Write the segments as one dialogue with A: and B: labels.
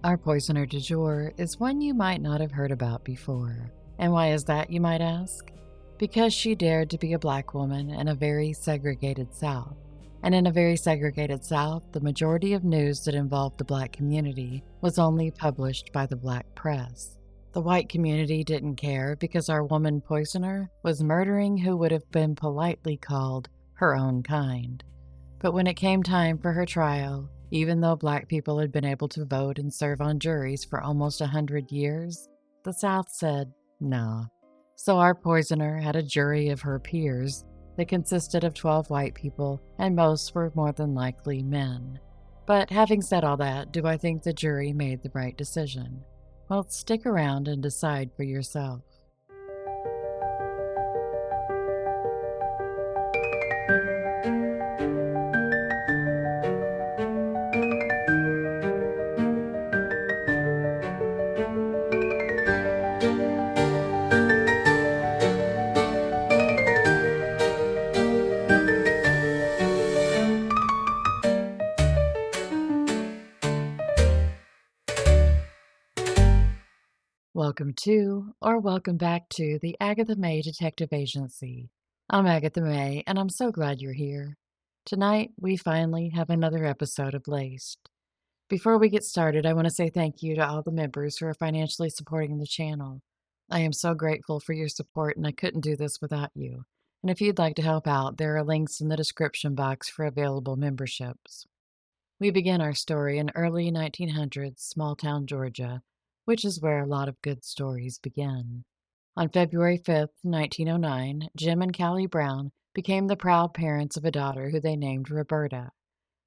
A: Our poisoner du jour is one you might not have heard about before. And why is that, you might ask? Because she dared to be a black woman in a very segregated South. And in a very segregated South, the majority of news that involved the black community was only published by the black press. The white community didn't care because our woman poisoner was murdering who would have been politely called her own kind. But when it came time for her trial, even though black people had been able to vote and serve on juries for almost 100 years, the South said, nah. So our poisoner had a jury of her peers that consisted of 12 white people, and most were more than likely men. But having said all that, do I think the jury made the right decision? Well, stick around and decide for yourself. Welcome to, or welcome back to, the Agatha May Detective Agency. I'm Agatha May, and I'm so glad you're here. Tonight, we finally have another episode of Laced. Before we get started, I want to say thank you to all the members who are financially supporting the channel. I am so grateful for your support, and I couldn't do this without you. And if you'd like to help out, there are links in the description box for available memberships. We begin our story in early 1900s, small-town Georgia, which is where a lot of good stories begin. On February 5th, 1909, Jim and Callie Brown became the proud parents of a daughter who they named Roberta.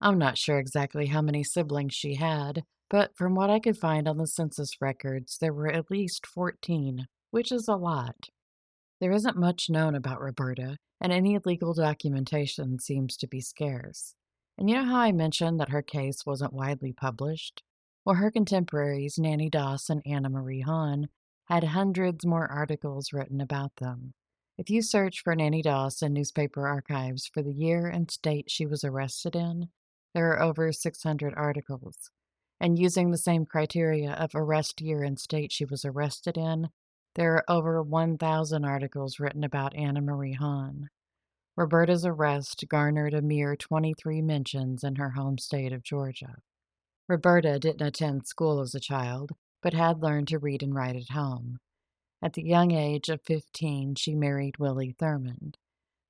A: I'm not sure exactly how many siblings she had, but from what I could find on the census records, there were at least 14, which is a lot. There isn't much known about Roberta, and any legal documentation seems to be scarce. And you know how I mentioned that her case wasn't widely published? Well, her contemporaries, Nanny Doss and Anna Marie Hahn, had hundreds more articles written about them. If you search for Nanny Doss in newspaper archives for the year and state she was arrested in, there are over 600 articles. And using the same criteria of arrest year and state she was arrested in, there are over 1,000 articles written about Anna Marie Hahn. Roberta's arrest garnered a mere 23 mentions in her home state of Georgia. Roberta didn't attend school as a child, but had learned to read and write at home. At the young age of 15, she married Willie Thurmond.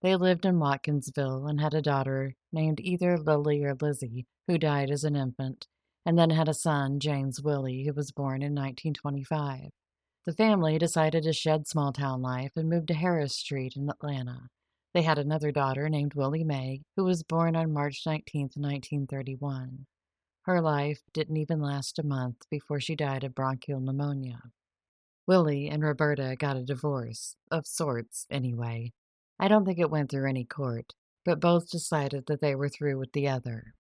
A: They lived in Watkinsville and had a daughter named either Lily or Lizzie, who died as an infant, and then had a son, James Willie, who was born in 1925. The family decided to shed small-town life and moved to Harris Street in Atlanta. They had another daughter named Willie Mae, who was born on March 19, 1931. Her life didn't even last a month before she died of bronchial pneumonia. Willie and Roberta got a divorce, of sorts, anyway. I don't think it went through any court, but both decided that they were through with the other.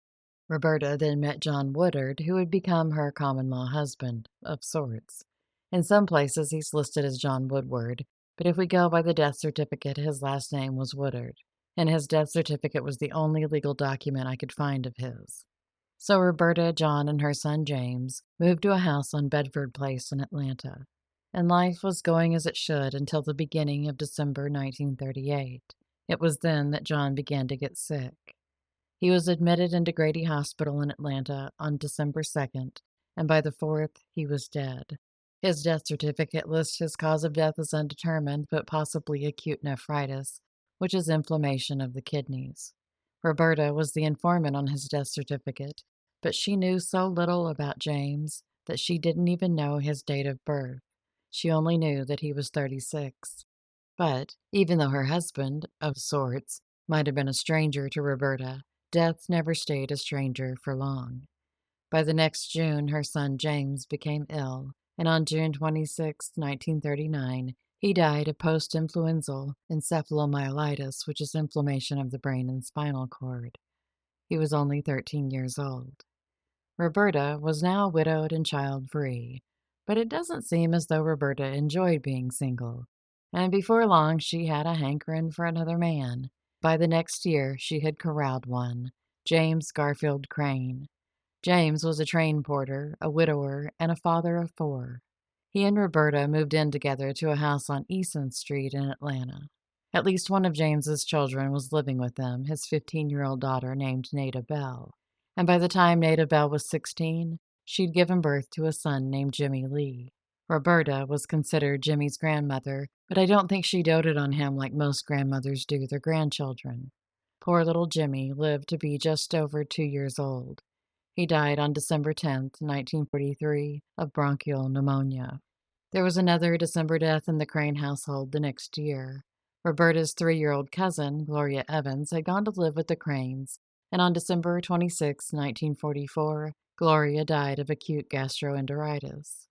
A: Roberta then met John Woodard, who would become her common-law husband, of sorts. In some places, he's listed as John Woodward, but if we go by the death certificate, his last name was Woodard, and his death certificate was the only legal document I could find of his. So Roberta, John, and her son James moved to a house on Bedford Place in Atlanta, and life was going as it should until the beginning of December 1938. It was then that John began to get sick. He was admitted into Grady Hospital in Atlanta on December 2nd, and by the 4th, he was dead. His death certificate lists his cause of death as undetermined, but possibly acute nephritis, which is inflammation of the kidneys. Roberta was the informant on his death certificate, but she knew so little about James that she didn't even know his date of birth. She only knew that he was 36. But even though her husband, of sorts, might have been a stranger to Roberta, death never stayed a stranger for long. By the next June, her son James became ill, and on June 26, 1939, he died of post-influenzal encephalomyelitis, which is inflammation of the brain and spinal cord. He was only 13 years old. Roberta was now widowed and child-free, but it doesn't seem as though Roberta enjoyed being single, and before long she had a hankering for another man. By the next year, she had corralled one, James Garfield Crane. James was a train porter, a widower, and a father of four. He and Roberta moved in together to a house on Eason Street in Atlanta. At least one of James's children was living with them, his 15-year-old daughter named Nada Bell. And by the time Nada Bell was 16, she'd given birth to a son named Jimmy Lee. Roberta was considered Jimmy's grandmother, but I don't think she doted on him like most grandmothers do their grandchildren. Poor little Jimmy lived to be just over 2 years old. He died on December 10th, 1943, of bronchial pneumonia. There was another December death in the Crane household the next year. Roberta's 3-year-old cousin, Gloria Evans, had gone to live with the Cranes, and on December 26, 1944, Gloria died of acute gastroenteritis.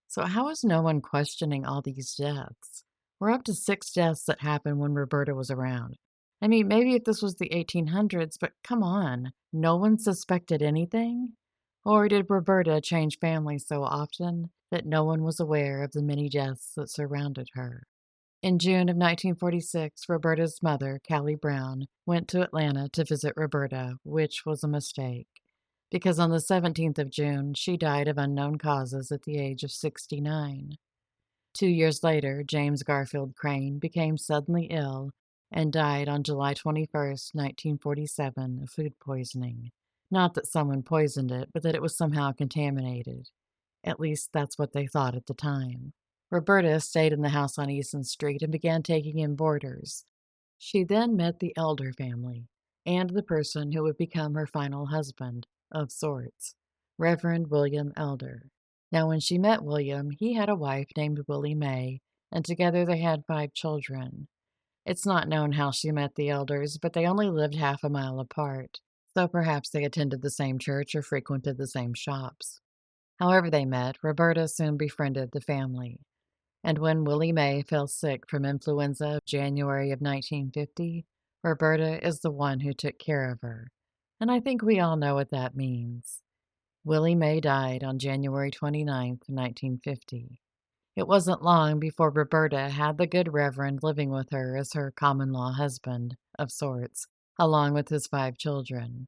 A: So how is no one questioning all these deaths? We're up to 6 deaths that happened when Roberta was around. I mean, maybe if this was the 1800s, but come on, no one suspected anything? Or did Roberta change families so often that no one was aware of the many deaths that surrounded her? In June of 1946, Roberta's mother, Callie Brown, went to Atlanta to visit Roberta, which was a mistake, because on the 17th of June, she died of unknown causes at the age of 69. 2 years later, James Garfield Crane became suddenly ill and died on July 21st, 1947, of food poisoning. Not that someone poisoned it, but that it was somehow contaminated. At least that's what they thought at the time. Roberta stayed in the house on Easton Street and began taking in boarders. She then met the Elder family and the person who would become her final husband, of sorts, Reverend William Elder. Now, when she met William, he had a wife named Willie Mae, and together they had 5 children. It's not known how she met the Elders, but they only lived half a mile apart, so perhaps they attended the same church or frequented the same shops. However they met, Roberta soon befriended the family. And when Willie Mae fell sick from influenza of January of 1950, Roberta is the one who took care of her. And I think we all know what that means. Willie Mae died on January 29th, 1950. It wasn't long before Roberta had the good Reverend living with her as her common-law husband, of sorts, along with his 5 children.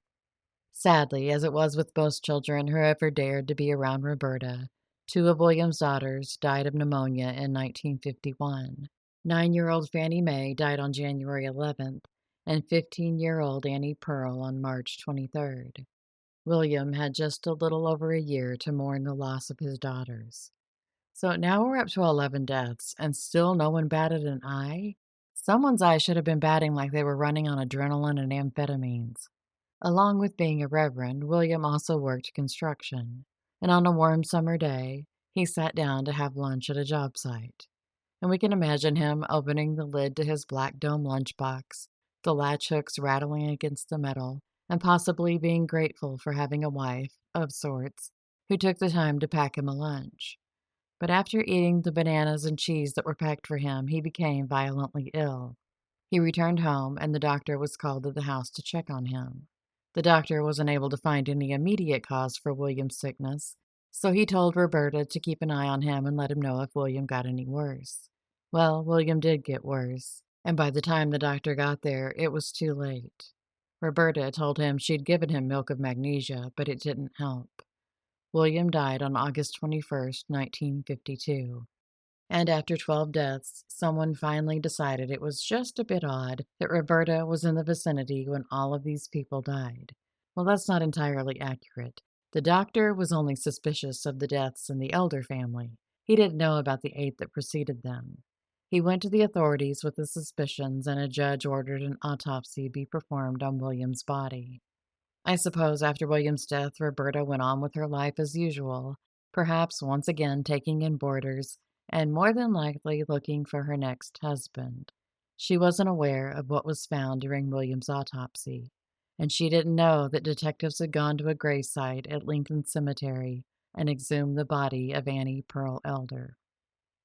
A: Sadly, as it was with most children who ever dared to be around Roberta, 2 of William's daughters died of pneumonia in 1951. 9-year-old Fannie Mae died on January 11th, and 15-year-old Annie Pearl on March 23rd. William had just a little over a year to mourn the loss of his daughters. So now we're up to 11 deaths, and still no one batted an eye? Someone's eye should have been batting like they were running on adrenaline and amphetamines. Along with being a reverend, William also worked construction, and on a warm summer day, he sat down to have lunch at a job site. And we can imagine him opening the lid to his black dome lunchbox, the latch hooks rattling against the metal, and possibly being grateful for having a wife, of sorts, who took the time to pack him a lunch. But after eating the bananas and cheese that were packed for him, he became violently ill. He returned home, and the doctor was called to the house to check on him. The doctor wasn't able to find any immediate cause for William's sickness, so he told Roberta to keep an eye on him and let him know if William got any worse. Well, William did get worse, and by the time the doctor got there, it was too late. Roberta told him she'd given him milk of magnesia, but it didn't help. William died on August 21st, 1952. And after 12 deaths, someone finally decided it was just a bit odd that Roberta was in the vicinity when all of these people died. Well, that's not entirely accurate. The doctor was only suspicious of the deaths in the Elder family. He didn't know about the 8 that preceded them. He went to the authorities with his suspicions, and a judge ordered an autopsy be performed on William's body. I suppose after William's death, Roberta went on with her life as usual, perhaps once again taking in boarders, and more than likely looking for her next husband. She wasn't aware of what was found during William's autopsy, and she didn't know that detectives had gone to a grave site at Lincoln Cemetery and exhumed the body of Annie Pearl Elder.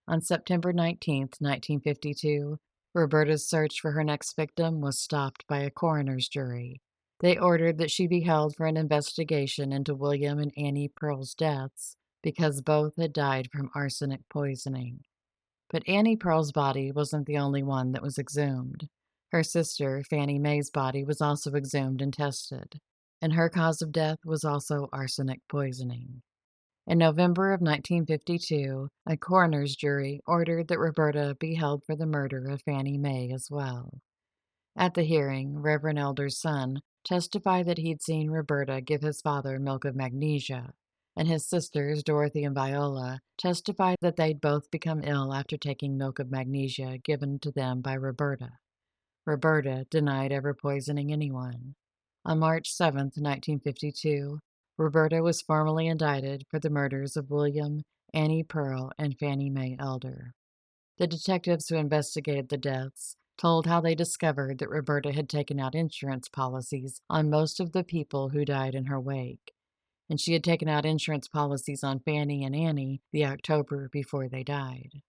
A: On September 19th, 1952, Roberta's search for her next victim was stopped by a coroner's jury. They ordered that she be held for an investigation into William and Annie Pearl's deaths because both had died from arsenic poisoning. But Annie Pearl's body wasn't the only one that was exhumed. Her sister, Fannie Mae's body, was also exhumed and tested. and her cause of death was also arsenic poisoning. In November of 1952, a coroner's jury ordered that Roberta be held for the murder of Fannie Mae as well. At the hearing, Reverend Elder's son testified that he'd seen Roberta give his father milk of magnesia, and his sisters, Dorothy and Viola, testified that they'd both become ill after taking milk of magnesia given to them by Roberta. Roberta denied ever poisoning anyone. On March 7, 1952, Roberta was formally indicted for the murders of William, Annie Pearl, and Fannie Mae Elder. The detectives who investigated the deaths told how they discovered that Roberta had taken out insurance policies on most of the people who died in her wake, and she had taken out insurance policies on Fannie and Annie the October before they died.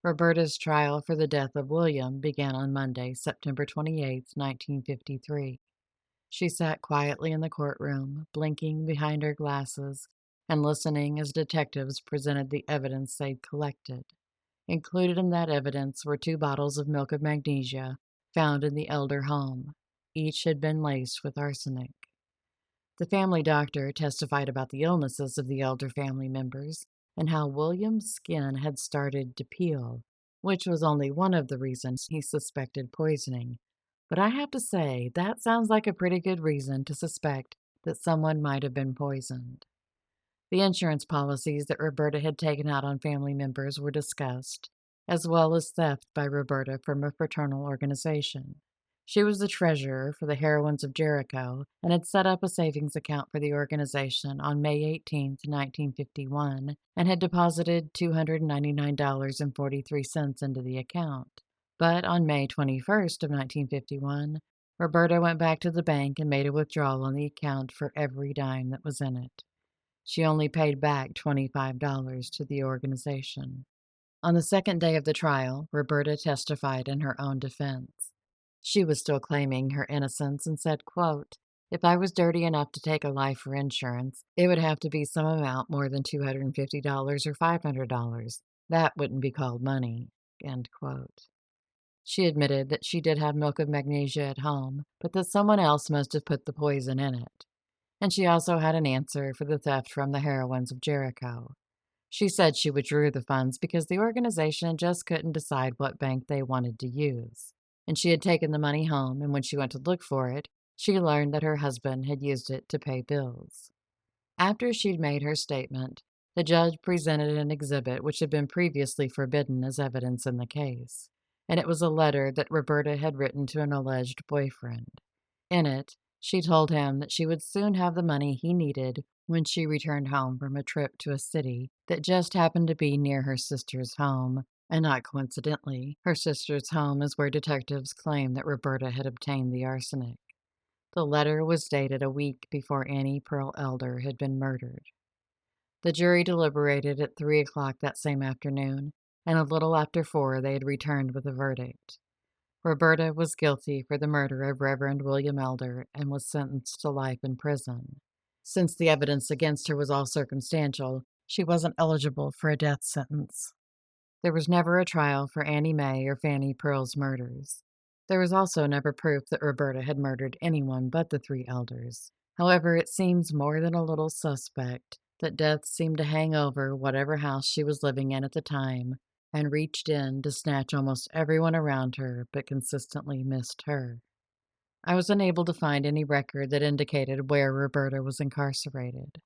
A: Roberta's trial for the death of William began on Monday, September 28, 1953. She sat quietly in the courtroom, blinking behind her glasses and listening as detectives presented the evidence they'd collected. Included in that evidence were 2 bottles of milk of magnesia found in the Elder home. Each had been laced with arsenic. The family doctor testified about the illnesses of the Elder family members and how William's skin had started to peel, which was only one of the reasons he suspected poisoning. But I have to say, that sounds like a pretty good reason to suspect that someone might have been poisoned. The insurance policies that Roberta had taken out on family members were discussed, as well as theft by Roberta from a fraternal organization. She was the treasurer for the Heroines of Jericho and had set up a savings account for the organization on May 18, 1951, and had deposited $299.43 into the account. But on May 21st of 1951, Roberta went back to the bank and made a withdrawal on the account for every dime that was in it. She only paid back $25 to the organization. On the second day of the trial, Roberta testified in her own defense. She was still claiming her innocence and said, quote, "If I was dirty enough to take a life for insurance, it would have to be some amount more than $250 or $500. That wouldn't be called money." End quote. She admitted that she did have milk of magnesia at home, but that someone else must have put the poison in it. And she also had an answer for the theft from the Heroines of Jericho. She said she withdrew the funds because the organization just couldn't decide what bank they wanted to use. And she had taken the money home, and when she went to look for it, she learned that her husband had used it to pay bills. After she'd made her statement, the judge presented an exhibit which had been previously forbidden as evidence in the case, and it was a letter that Roberta had written to an alleged boyfriend. In it, she told him that she would soon have the money he needed when she returned home from a trip to a city that just happened to be near her sister's home, and not coincidentally, her sister's home is where detectives claim that Roberta had obtained the arsenic. The letter was dated a week before Annie Pearl Elder had been murdered. The jury deliberated at 3 o'clock that same afternoon, and a little after 4 they had returned with a verdict. Roberta was guilty for the murder of Reverend William Elder and was sentenced to life in prison. Since the evidence against her was all circumstantial, she wasn't eligible for a death sentence. There was never a trial for Annie Mae or Fannie Pearl's murders. There was also never proof that Roberta had murdered anyone but the 3 elders. However, it seems more than a little suspect that death seemed to hang over whatever house she was living in at the time and reached in to snatch almost everyone around her but consistently missed her. I was unable to find any record that indicated where Roberta was incarcerated.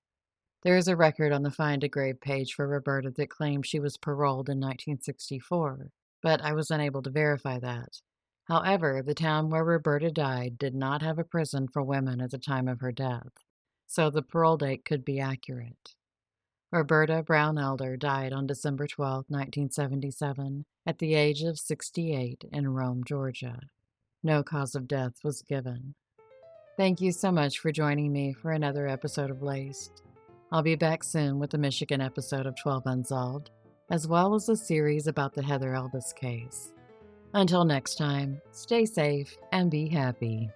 A: There is a record on the Find a Grave page for Roberta that claims she was paroled in 1964, but I was unable to verify that. However, the town where Roberta died did not have a prison for women at the time of her death, so the parole date could be accurate. Roberta Brown Elder died on December 12, 1977, at the age of 68 in Rome, Georgia. No cause of death was given. Thank you so much for joining me for another episode of Laced. I'll be back soon with a Michigan episode of 12 Unsolved, as well as a series about the Heather Elvis case. Until next time, stay safe and be happy.